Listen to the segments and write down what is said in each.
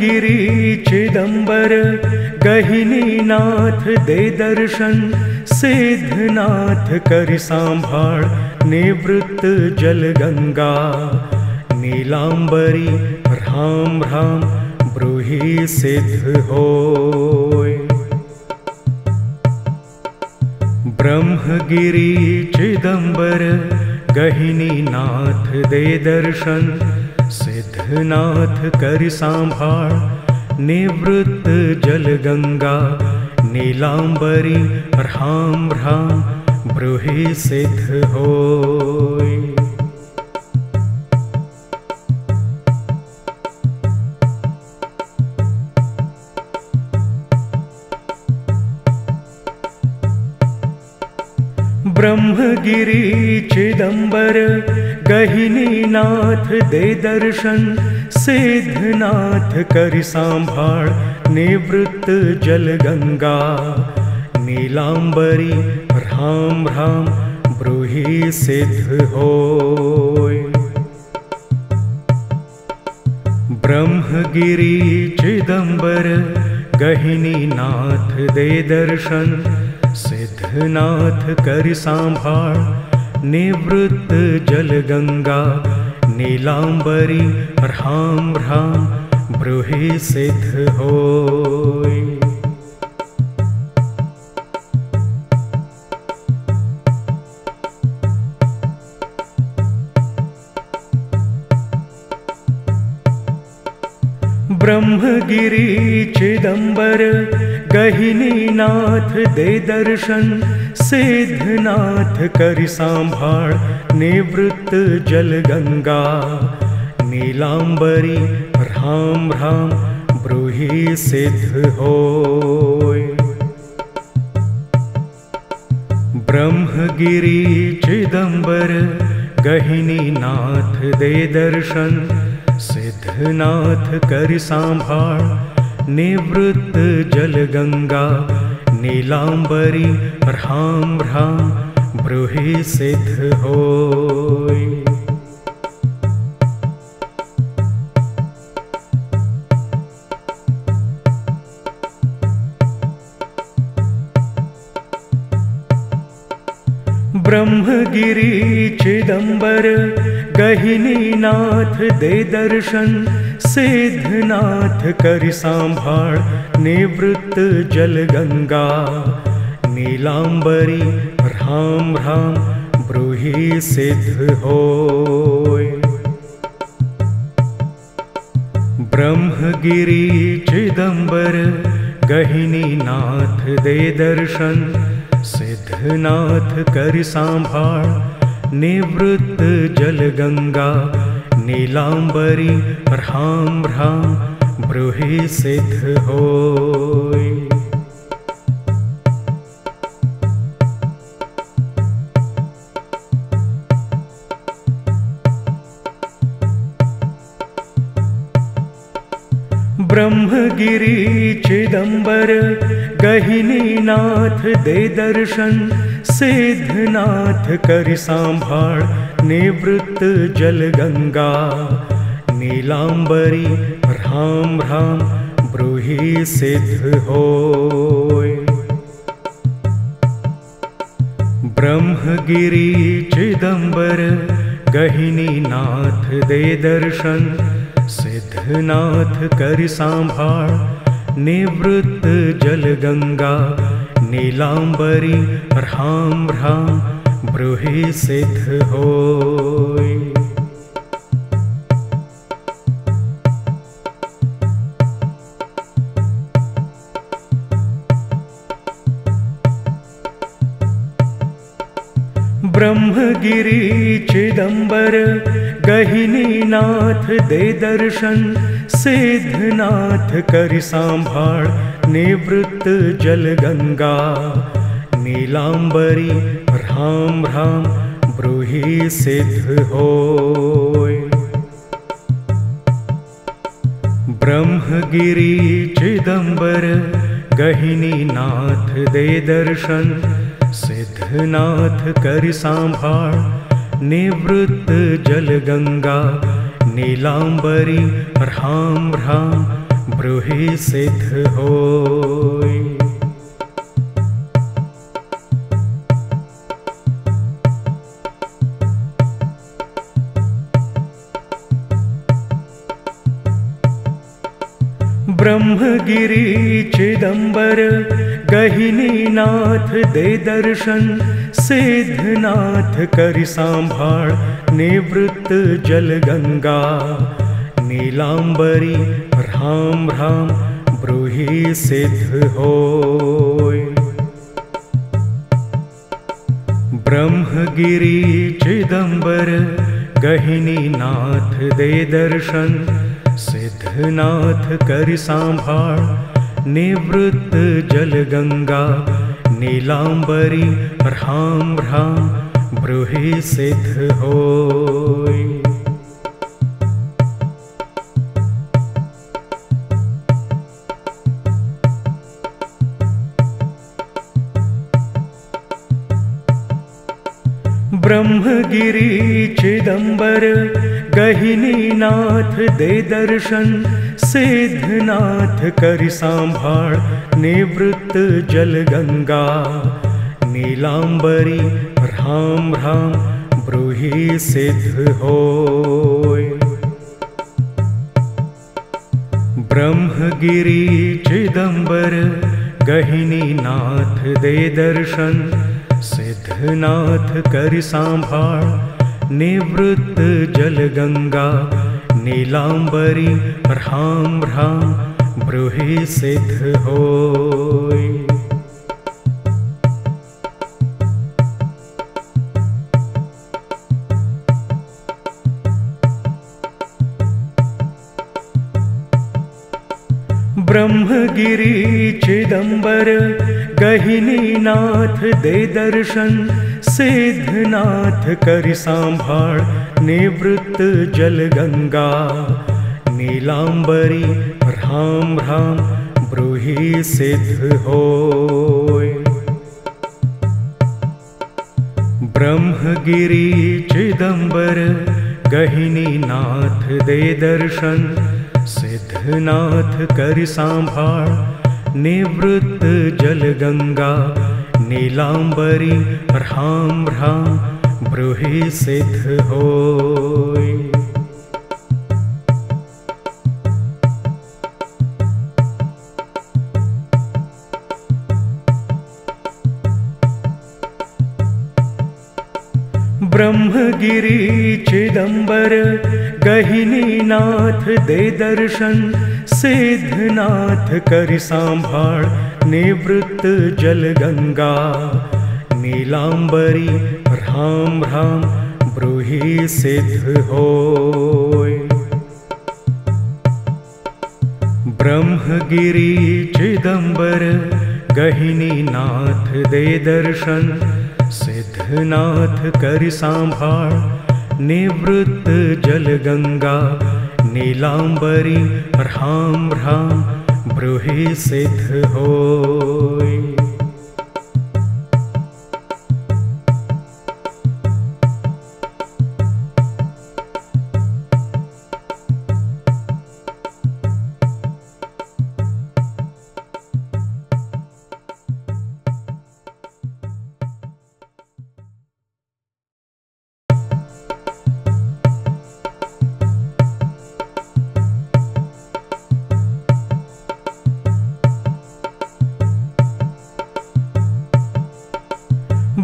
ब्रह्मगिरि चिदंबर गहिनीनाथ दे दर्शन, सिद्धनाथ करि सांभाळ निवृत्त जल गंगा। नीलांबरी राम राम ब्रूहि सिद्ध होय। ब्रह्मगिरि चिदंबर गहिनीनाथ दे दर्शन, सिद्धनाथ करि सांभाळ निवृत्त जल गंगा। नीलांबरी राम राम ब्रूहि सिद्ध होय। ब्रह्मगिरि चिदंबर गहिनीनाथ दे दर्शन, सिद्धनाथ करि सांभाळ निवृत्त जल गंगा। नीलांबरी राम राम ब्रूहि सिद्ध होय। ब्रह्मगिरि चिदंबर गहिनीनाथ दे दर्शन, सिद्धनाथ करि सांभाळ निवृत्त जल गंगा। नीलांबरी राम राम ब्रूहि सिद्ध होय। ब्रह्मगिरि चिदंबर गहिनीनाथ दे दर्शन, सिद्धनाथ करि सांभाळ निवृत्त जल गंगा। नीलांबरी राम राम ब्रूहि सिद्ध होय। ब्रह्मगिरि चिदंबर गहिनीनाथ दे दर्शन, सिद्धनाथ करि सांभाळ निवृत्त जल गंगा। नीलांबरी राम राम ब्रूहि सिद्ध होय। ब्रह्मगिरि चिदंबर गहिनीनाथ दे दर्शन, सिद्धनाथ करि सांभाळ निवृत्त जल गंगा। नीलांबरी राम राम ब्रूहि सिद्ध होय। ब्रह्मगिरि चिदंबर गहिनीनाथ दे दर्शन, सिद्धनाथ करि सांभाळ निवृत्त जल गंगा। नीलांबरी राम राम ब्रूहि सिद्ध होय। ब्रह्मगिरि चिदंबर गहिनीनाथ दे दर्शन, सिद्धनाथ करि सांभाळ निवृत्त जल गंगा। नीलांबरी राम राम ब्रूहि सिद्ध होय। ब्रह्मगिरि चिदंबर गहिनीनाथ दे दर्शन, सिद्धनाथ करि सांभाळ निवृत्त जल गंगा। नीलांबरी राम राम ब्रूहि सिद्ध होय। ब्रह्मगिरि चिदंबर गहिनीनाथ दे दर्शन, सिद्धनाथ करि सांभाळ निवृत्त जल गंगा। नीलांबरी राम राम ब्रूहि सिद्ध होय। ब्रह्मगिरि चिदंबर गहिनीनाथ दे दर्शन, सिद्धनाथ करि सांभाळ निवृत्त जल गंगा। नीलांबरी राम राम ब्रूहि सिद्ध होय। ब्रह्मगिरि चिदंबर गहिनीनाथ दे दर्शन, सिद्धनाथ करि सांभाळ निवृत्त जल गंगा। नीलांबरी भ्राम भ्राम ब्रूहि सिद्ध होय। ब्रह्मगिरि चिदंबर गहिनीनाथ दे दर्शन, सिद्धनाथ करि सांभाळ निवृत्त जल गंगा। नीलांबरी भ्राम भ्राम ब्रूहि सिद्ध होय। ब्रह्मगिरि चिदंबर गहिनीनाथ दे दर्शन, सिद्धनाथ करि सांभाळ निवृत्त जल गंगा। नीलांबरी भ्राम भ्राम ब्रूहि सिद्ध होय। ब्रह्मगिरि चिदंबर गहिनीनाथ दे दर्शन, सिद्धनाथ करि सांभाळ निवृत्त जल गंगा। नीलांबरी भ्राम भ्राम ब्रूहि सिद्ध होय। ब्रह्मगिरि चिदंबर गहिनीनाथ दे दर्शन, सिद्धनाथ करि सांभाळ निवृत्त जल गंगा। नीलांबरी भ्राम भ्राम ब्रूहि सिद्ध होय। ब्रह्मगिरि चिदंबर गहिनीनाथ दे दर्शन, सिद्धनाथ करि सांभाळ निवृत्त जल गंगा। नीलांबरी भ्राम भ्राम ब्रूहि सिद्ध होय। ब्रह्मगिरि चिदंबर गहिनीनाथ दे दर्शन, सिद्धनाथ करि सांभाळ निवृत्त जल गंगा। नीलांबरी भ्राम भ्राम ब्रूहि सिद्ध होय। ब्रह्मगिरि चिदंबर गहिनीनाथ दे दर्शन, सिद्धनाथ करि सांभाळ निवृत्त जल गंगा। नीलांबरी भ्राम भ्राम ब्रूहि सिद्ध होय।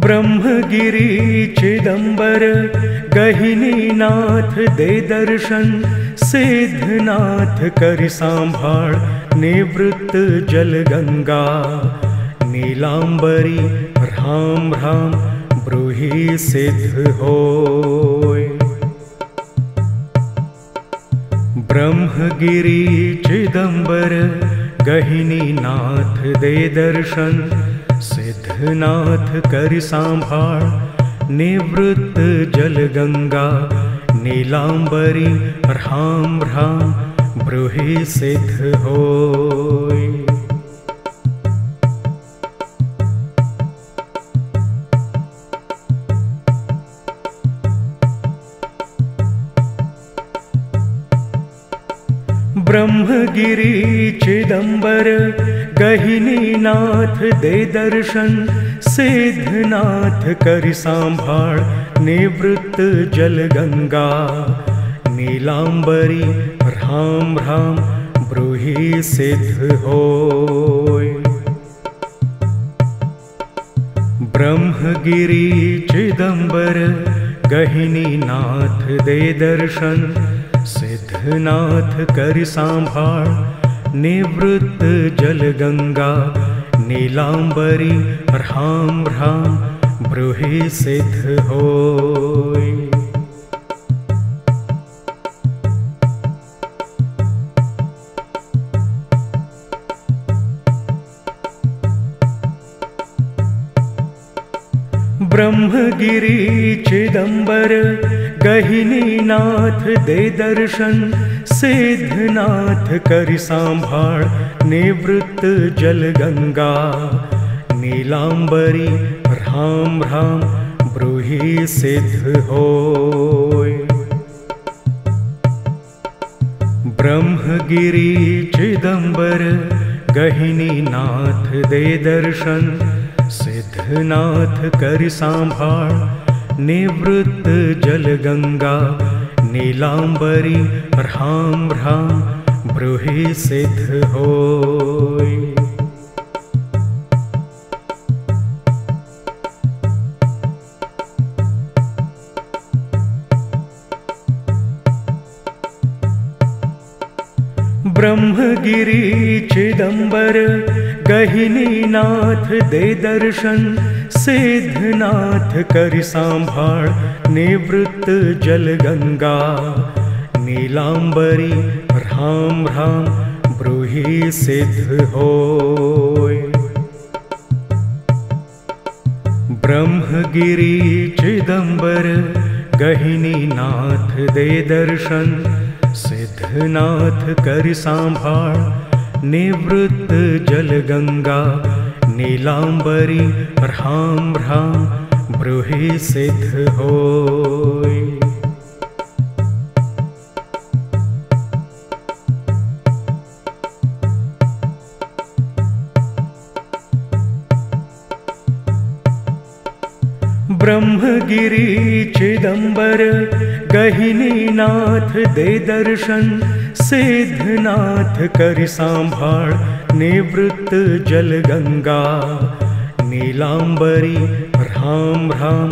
ब्रह्मगिरि चिदंबर गहिनीनाथ दे दर्शन, सिद्धनाथ करि सांभाळ निवृत्त जल गंगा। नीलांबरी भ्राम भ्राम ब्रूहि सिद्ध होय। ब्रह्मगिरि चिदंबर गहिनीनाथ दे दर्शन, सिद्धनाथ करि सांभाळ निवृत्त जल गंगा। नीलांबरी भ्राम भ्राम ब्रूहि सिद्ध होय। ब्रह्मगिरि चिदंबर गहिनी नाथ दे दर्शन, सिद्धनाथ करि सांभाळ निवृत्त जल गंगा। नीलांबरी राम राम ब्रूहि सिद्ध होय। ब्रह्मगिरी चिदंबर गहिनी नाथ दे दर्शन, सिद्धनाथ करि सांभाळ निवृत्त जल गंगा। नीलांबरी राम राम ब्रूहि सिद्ध होय। ब्रह्मगिरी चिदंबर गहिनी नाथ दे दर्शन, सिद्धनाथ करि सांभाळ निवृत्त जल गंगा। नीलांबरी राम राम ब्रूहि सिद्ध होय। ब्रह्मगिरी चिदंबर गहिनी नाथ दे दर्शन, सिद्धनाथ करि सांभाळ निवृत्त जल गंगा। नीलांबरी राम राम ब्रूहि सिद्ध होय। ब्रह्मगिरी चिदंबर गहिनी नाथ दे दर्शन, सिद्धनाथ करि सांभाळ निवृत्त जल गंगा। नीलांबरी राम राम ब्रूहि सिद्ध होय। ब्रह्मगिरी चिदंबर गहिनी नाथ दे दर्शन, सिद्धनाथ करि सांभाळ निवृत्त जल गंगा। नीलांबरी राम राम ब्रूहि सिद्ध होय। ब्रह्मगिरी चिदंबर गहिनी नाथ दे दर्शन, सिद्धनाथ करि सांभाळ निवृत्त जल गंगा। नीलांबरी राम राम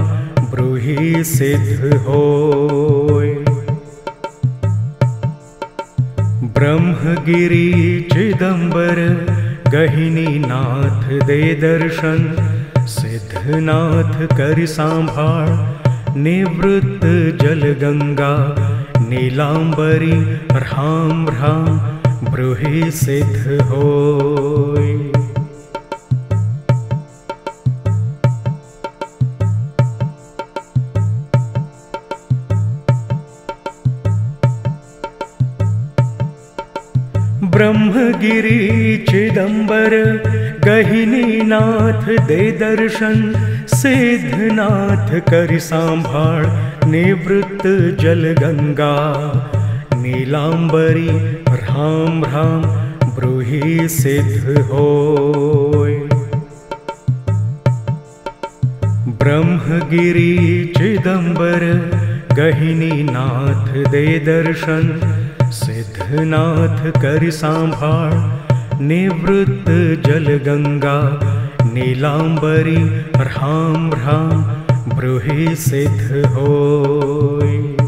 ब्रूहि सिद्ध होय। ब्रह्मगिरी चिदंबर गहिनी नाथ दे दर्शन, सिद्धनाथ करि सांभाळ निवृत्त जल गंगा। नीलांबरी राम राम ब्रूहि सिद्ध होय। ब्रह्मगिरी चिदंबर गहिनी नाथ दे दर्शन, सिद्धनाथ करि सांभाळ निवृत्त जल गंगा। नीलांबरी राम राम ब्रूहि सिद्ध होय। ब्रह्मगिरी चिदंबर गहिनी नाथ दे दर्शन, सिद्धनाथ करि सांभाळ निवृत्त जल गंगा। नीलांबरी राम राम ब्रूहि सिद्ध होय।